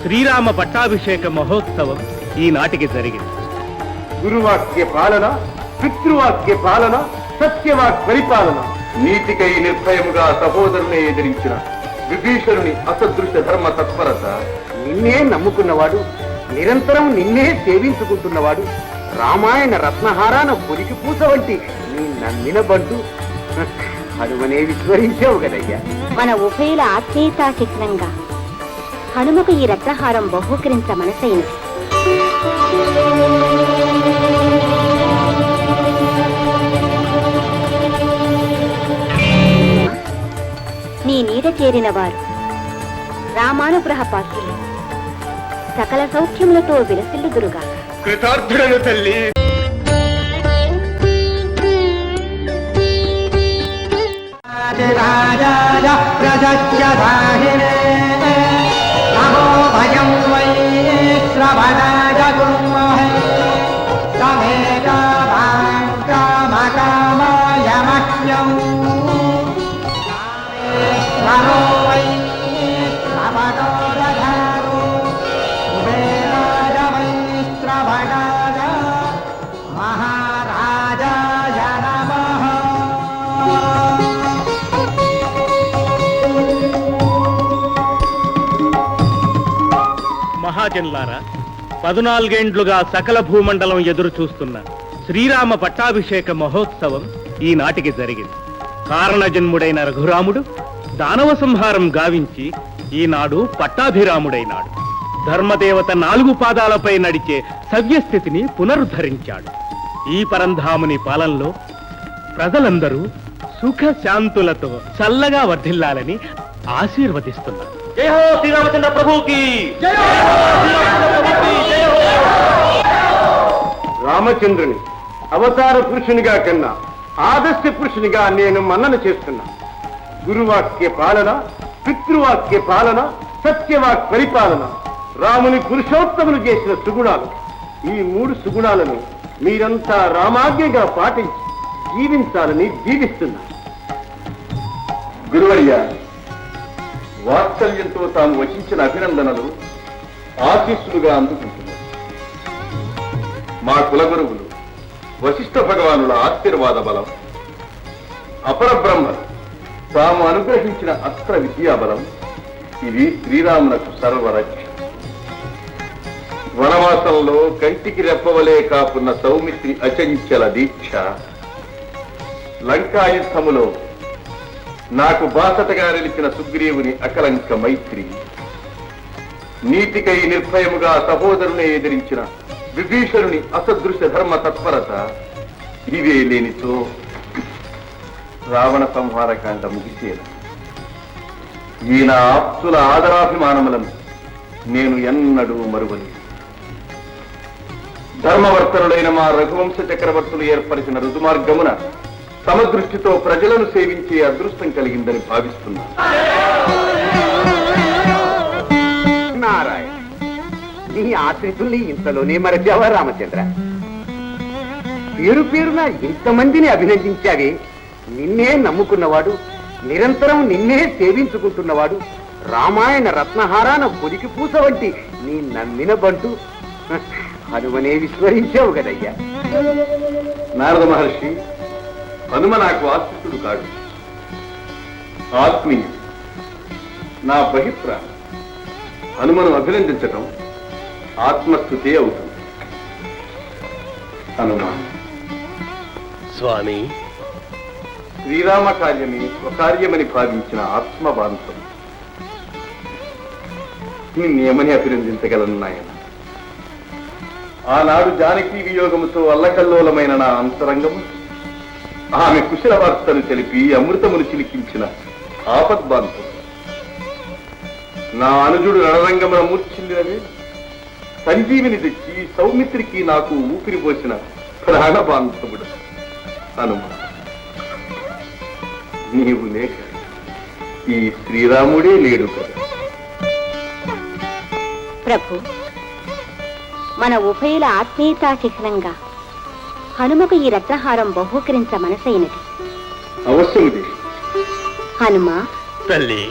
శ్రీరామ పట్టాభిషేక మహోత్సవం ఈనాటికి జరిగింది. గురువాక్య పాలన, పితృవాక్య పాలన, సత్యవాక్ పరిపాలన, నీతికై నిర్భయముగా సహోదరుని ఎదిరించిన విభీషణుని అసదృశ ధర్మ తత్పరత, నిన్నే నమ్ముకున్నవాడు, నిరంతరం నిన్నే సేవించుకుంటున్నవాడు, రామాయణ రత్నహారాన పొలికి పూస వంటి నీ నమ్మిన బంటు హనుమనే విస్మరించావు కదయ్యా. మన ఉభయుల ఆత్మీయతా చిహ్నంగా హనుమకు ఈ రత్నహారం బహూకరించ మనసైనది. నీ నీడ చేరిన వారు రామానుగ్రహ పాత్రులు సకల సౌఖ్యములతో విలసిల్లుదురుగా. కృతార్థుడను తల్లి. మహాజన్లారా, 14 ఏండ్లుగా సకల భూమండలం ఎదురు చూస్తున్న శ్రీరామ పట్టాభిషేక మహోత్సవం ఈనాటికి జరిగింది. కారణజన్ముడైన రఘురాముడు దానవ సంహారం గావించి ఈనాడు పట్టాభిరాముడైనాడు. ధర్మదేవత 4 పాదాలపై నడిచే సవ్యస్థితిని పునరుద్ధరించాడు. ఈ పరంధాముని పాలనలో ప్రజలందరూ సుఖ శాంతులతో చల్లగా వర్ధిల్లాలని ఆశీర్వదిస్తున్నారు. జై హో శ్రీరామచంద్ర ప్రభుకి. రామచంద్రుని అవతార పురుషునిగా కన్నా ఆదర్శ పురుషునిగా నేను మన్నన చేస్తున్నా. గురువాక్య పాలన, పితృవాక్య పాలన, సత్యవాక్ పరిపాలన, రాముని పురుషోత్తములు చేసిన సుగుణాలు. ఈ 3 సుగుణాలను మీరంతా రామాజ్ఞగా పాటించి జీవించాలని జీవిస్తున్నా. గురువర్య, వాత్సల్యంతో తాము వచించిన అభినందనలు ఆశీస్సులుగా అందుకుంటున్నారు. మా కులగురువులు వశిష్ఠ భగవానుల ఆశీర్వాద బలం, అపరబ్రహ్మలు తాము అనుగ్రహించిన అస్త్ర విద్యాబలం, ఇవి శ్రీరామునకు సర్వరక్ష. వనవాసంలో కంటికి రెప్పవలే కాపున్న సౌమిత్రి అచంచల దీక్ష, లంకాయుద్ధములో నాకు బాసటగా నిలిచిన సుగ్రీవుని అకలంక మైత్రి, నీతికై నిర్భయముగా సహోదరుని ఎదిరించిన విభీషణుని అసదృశ ధర్మ తత్పరత, ఇవే లేనితో రావణ సంహారకాండ ముగిసేను. ఈయన ఆప్తుల ఆదరాభిమానములను నేను ఎన్నడూ మరువలేదు. ధర్మవర్తనులైన మా రఘువంశ చక్రవర్తులు ఏర్పరిచిన రుజుమార్గమున సమదృష్టితో ప్రజలను సేవించే అదృష్టం కలిగిందని భావిస్తున్నా. నారాయణ, నీ ఆశ్రితుల్ని ఇంతలోనే మరచావా రామచంద్ర? పేరు పేరున ఇంతమందిని అభినందించావే. నిన్నే నమ్ముకున్నవాడు, నిరంతరం నిన్నే సేవించుకుంటున్నవాడు, రామాయణ రత్నహారాన పొలికి పూస వంటి నీ నమ్మిన బంటు హనుమనే విస్మరించావు కదయ్యా. నారద మహర్షి, హనుమ నాకు ఆశ్రితుడు కాడు, ఆత్మీయుడు, నా బహిప్రాణం. హనుమను అభినందించటం ఆత్మస్థుతే అవుతుంది. హనుమ స్వామి, శ్రీరామ కార్యమే స్వకార్యమని భావించిన ఆత్మబాంధవం నిన్నేమని అభినందించగలను నాయన? ఆనాడు జానకీ వియోగముతో అల్లకల్లోలమైన నా అంతరంగము ఆమె కుశల వార్తను తెలిపి అమృతమును చిలికించిన ఆపద్బాంధవం. నా అనుజుడు రణరంగమున మూర్ఛిల్లినవే సంజీవిని తెచ్చి సౌమిత్రికి నాకు ఊపిరి పోసిన ప్రాణబాంధవుడు హనుమ. నీవు లేక ఈ శ్రీరాముడే లేడు కదా. ప్రభు, మన ఉభయుల ఆత్మీయతా చిహ్నంగా హనుమకు ఈ రత్నహారం బహూకరించ మనసైనది. అవశ్యముది. హనుమా తల్లి,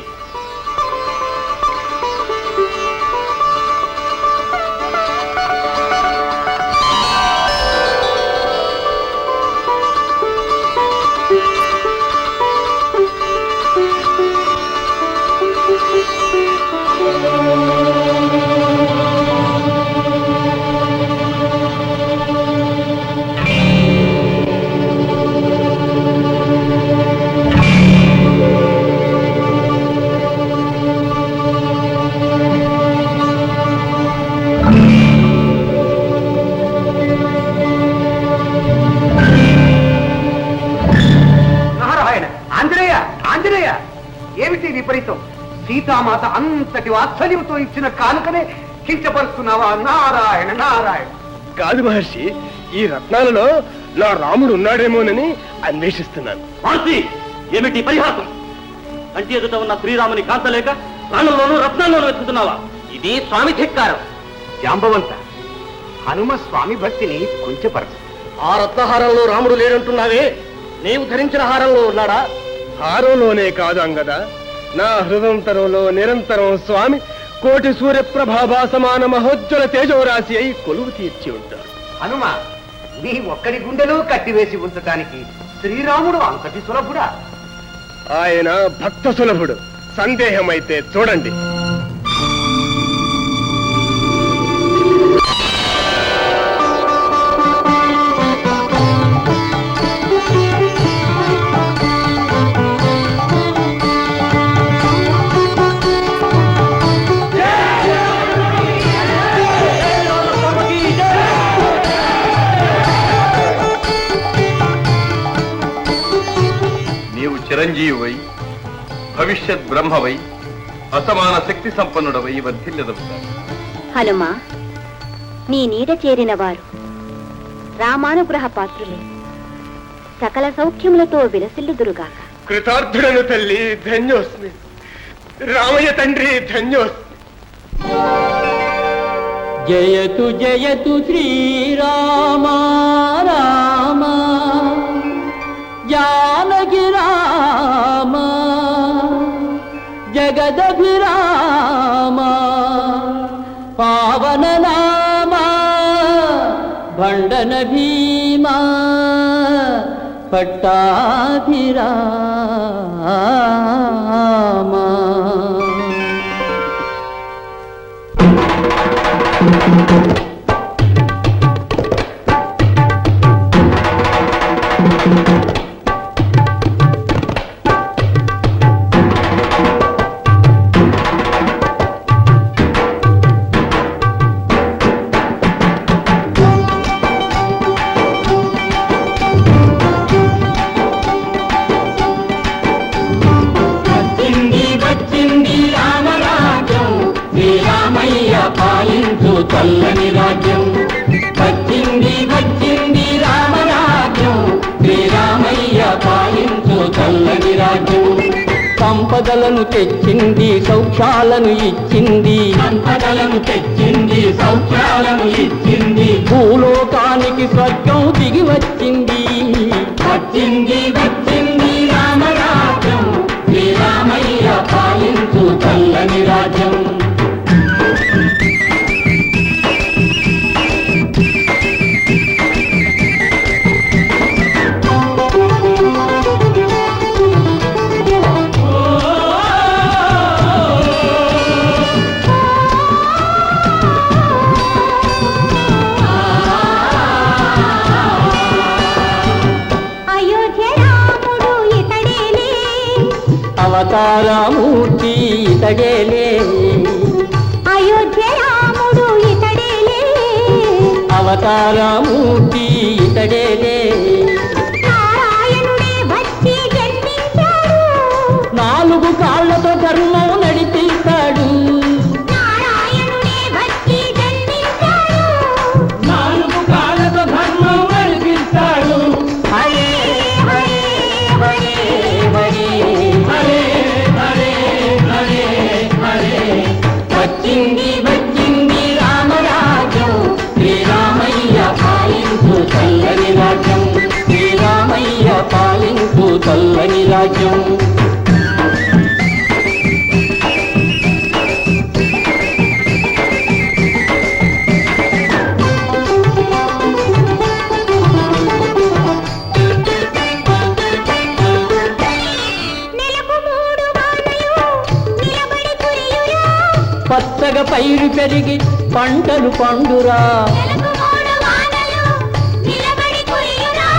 సీతామాత అంతటి వాత్సల్యంతో ఇచ్చిన కానుకనే కించపరుస్తున్నావా? నారాయణ నారాయణ. కాదు మహర్షి, ఈ రత్నాలలో నా రాముడు ఉన్నాడేమోనని అన్వేషిస్తున్నాను. మారుతి, ఏమిటి పరిహాసం? కంటి ఎదుట ఉన్న శ్రీరాముని కాంతలేక ప్రాణంలోనూ రత్నాల్లోనూ వెతుకుతున్నావా? ఇది స్వామి ధిక్కారం. జాంబవంత, హనుమ స్వామి భక్తిని కుంచపరచు. ఆ రత్నహారంలో రాముడు లేడంటున్నావే, నీవు ధరించిన హారంలో ఉన్నాడా? హారంలోనే కాదు అంగదా, నా హృదయంతరంలో నిరంతరం స్వామి కోటి సూర్యప్రభాభా సమాన మహోజ్వల తేజోరాశి అయి కొలువు తీర్చి ఉంటారు. హనుమ, నీ ఒక్కడి గుండెలో కట్టివేసి ఉంచటానికి శ్రీరాముడు అంతటి సులభుడా? ఆయన భక్త సులభుడు. సందేహమైతే చూడండి. నీవు చిరంజీవివై భవిష్యత్ బ్రహ్మవై అసమాన శక్తి సంపన్నుడవై వర్ధిల్లెదవుతావు. హనుమ, నీ నీడ చేరిన వారు రామానుగ్రహ పాత్రులే సకల సౌఖ్యములతో విలసిల్లుదురుగాక. కృతార్థుడను తల్లి, ధన్యోస్మి. రామయ్య తండ్రి, ధన్యోస్మి. జయతు జయతు శ్రీరామ రామ జానకి రామ జగదభిరామ పావన నామ భండన భీమా పట్టాభిరామ. చల్లని రాజ్యం వచ్చింది, వచ్చింది రామరాజ్యం. శ్రీరామయ్య పాలించు చల్లని రాజ్యం. సంపదలను తెచ్చింది, సౌఖ్యాలను ఇచ్చింది. సంపదలను తెచ్చింది, సౌఖ్యాలను ఇచ్చింది. భూలోకానికి స్వర్గం దిగి వచ్చింది. వచ్చింది, వచ్చింది రామరాజ్యం. శ్రీరామయ్య పాలించు చల్లని రాజ్యం. అవతారమూర్తి ఇతడేలే, అయోధ్య రాముడు ఇతడేలే, అవతారమూర్తి ఇతడేలే. నారాయణుడే వచ్చి జన్మించాడు, నాలుగు కాళ్లతో ధర్మం నడిపిస్తాడు. నారాయణుడే వచ్చి జన్మించాడు, నాలుగు కాళ్లతో ధర్మం నడిపిస్తాడు. హరే హరే హరే హరే హరే హరే హరే హరే. వచ్చింది, వచ్చింది రామరాజ్యం. శ్రీరామయ్య పాలించు చల్లని రాజ్యం. శ్రీరామయ్య పాలించు చల్లని రాజ్యం. నెలకు 3 వానలు నిలబడి కురియురా, పచ్చగా పైరు పెరిగి పంటలు పండురా. నెలకు 3 వానలు నిలబడి కురియురా,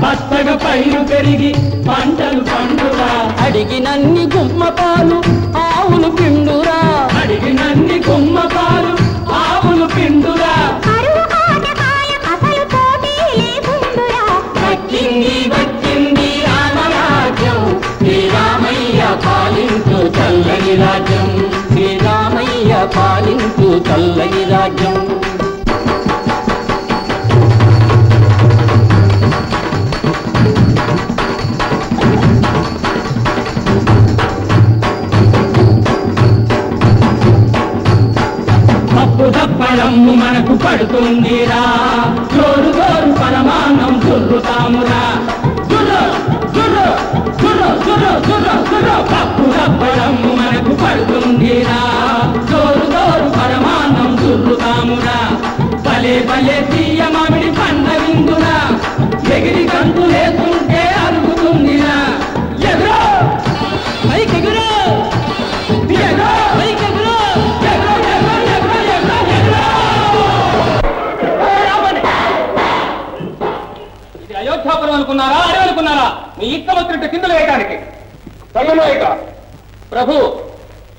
పచ్చగా పైరు పెరిగి పంటలు పండురా. అడిగినన్ని గుమ్మ పాలు ఆవులు పిండురా. అడిగినన్ని గుమ్మ పాలు ఆవులు పిండురా. కరువు కాటకాయ కసలు తోటి లేకుండురా. వచ్చింది, వచ్చింది రామరాజ్యం. శ్రీరామయ్య పాలించు చల్లని రాజ్యం. నీకు చల్లని రాజ్యం. పప్పు దప్పడమ్ము మనకు పడుతుందిరా, జోరు జోరు పరమాన్నం చుర్రుతామురా. జుర్రు జుర్రు జుర్రు జుర్రు జుర్రు జుర్రు పప్పు దప్పడమ్ము మనకు పడుతుందిరా, జోరు జోరు పరమాన్నం చుర్రుతామురా. భలే భలే తీయ మామిడి పండ్ల విందురా, ఎగిరి గంతులేస్తుంటే అరుగుతుందిరా. ఎగురో పైకెగురో, ఎగురో పైకెగురో, ఎగురో ఎగురో ఎగురో ఎగురో ఎగురో. ఇది అయోధ్యాపురం అనుకున్నారా, అడవి అనుకున్నారా? మీ ఇష్టం వచ్చినట్టు కిందలు వేయడానికి. ప్రభు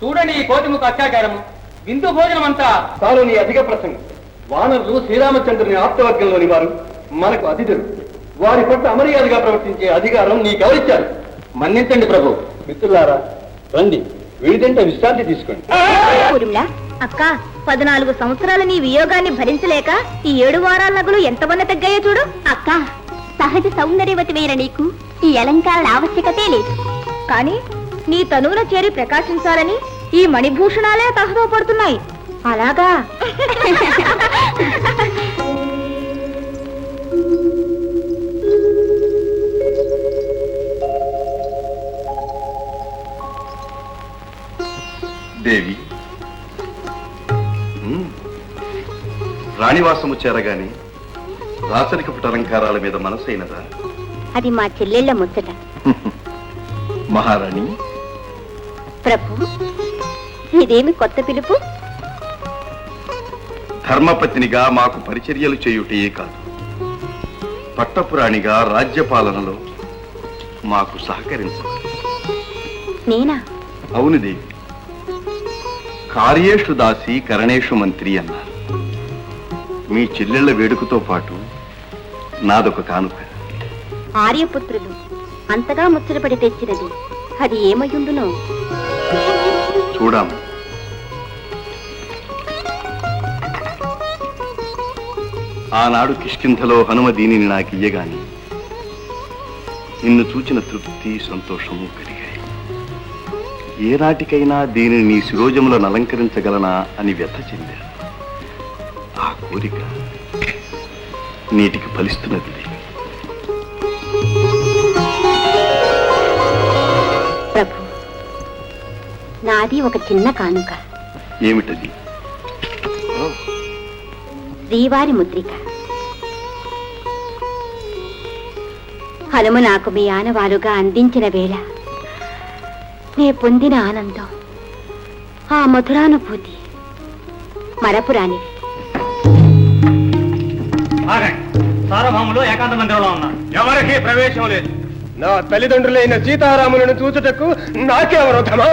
చూడండి ఈ కోతిముఖ అత్యాచారము, విందు భోజనం అంతా. తాను నీ అధిక ప్రసంగం. వానరులు శ్రీరామచంద్రుని ఆప్తవర్గంలోని వారు, మనకు అతిథులు. వారి పట్ల అమర్యాదగా ప్రవర్తించే అధికారం నీకెవరిచ్చారు? మన్నించండి ప్రభు. మిత్రులారా రండి, వీడిదంటే విశ్రాంతి తీసుకోండి. ఊర్మిళ, అక్క 14 సంవత్సరాల నీ వియోగాన్ని భరించలేక ఈ 7 వారాల నగలు ఎంతమంది తగ్గాయో చూడు. అక్క, సహజ సౌందర్యవతివైన నీకు ఈ అలంకారాల ఆవశ్యకతే లేదు. కానీ నీ తనువున చేరి ప్రకాశించాలని ఈ మణిభూషణాలే తహతో పడుతున్నాయి. అలాగా? దేవి, రాణివాసము చేరగానే రాచరికపు అలంకారాల మీద మనసైనదా? అది మా చెల్లెళ్ళ ముచ్చట. మహారాణి, ప్రభు, ఇదేమి కొత్త పిలుపు? ధర్మపత్నిగా మాకు పరిచర్యలు చేయుటే కాదు, పట్టపురాణిగా రాజ్యపాలనలో మాకు సహకరించాలి. నేనా? అవును దేవి, కార్యేషు దాసి కరణేషు మంత్రి అన్నారు. మీ చెల్లెళ్ల వేడుకతో పాటు నాదొక కానుక. ఆర్యపుత్రులు అంతగా ముచ్చటపడి తెచ్చినది అది ఏమయ్యుండునో? చూడాము. ఆనాడు కిష్కింధలో హనుమ దీనిని నాకు ఇయ్యగాని నిన్ను చూచిన తృప్తి సంతోషము కలిగాయి. ఏనాటికైనా దీనిని నీ శిరోజములను అలంకరించగలనా అని వ్యథ చెందాను. ఆ కోరిక నేటికి ఫలిస్తున్నది. ప్రభు, నాది ఒక చిన్న కానుక. ఏమిటది? శ్రీవారి ముద్రిక. హనుమ నాకు మీ ఆనవాలుగా అందించిన వేళ నే పొందిన ఆనందం, ఆ మధురానుభూతి మరపురానివి. సార్వభౌములు ఏకాంత మందిరంలో ఉన్నారు. ఎవరికీ ప్రవేశం లేదు. నా తల్లిదండ్రులైన సీతారాములను చూచుటకు నాకే అవరోధమా?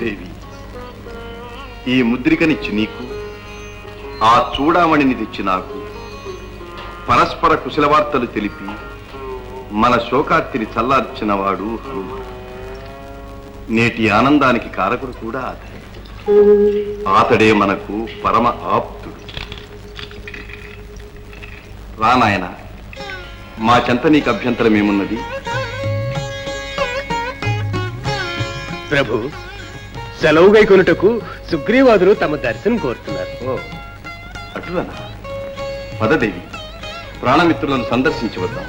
దేవి, ఈ ముద్రికనిచ్చి నీకు, ఆ చూడామణిని తెచ్చి నాకు పరస్పర కుశలవార్తలు తెలిపి మన శోకార్తిని చల్లార్చిన వాడు హనుమ. నేటి ఆనందానికి కారకుడు కూడా అతడే. అతడే మనకు పరమ ఆప్తుడు. రానాయన, మా చెంత నీకు అభ్యంతరం ఏమున్నది? ప్రభు, సెలవుగై కొనుటకు సుగ్రీవాదులు తమ దర్శనం కోరుతున్నారు. ఓ, అటులనా? పదదేవి, ప్రాణమిత్రులను సందర్శించి వద్దాం.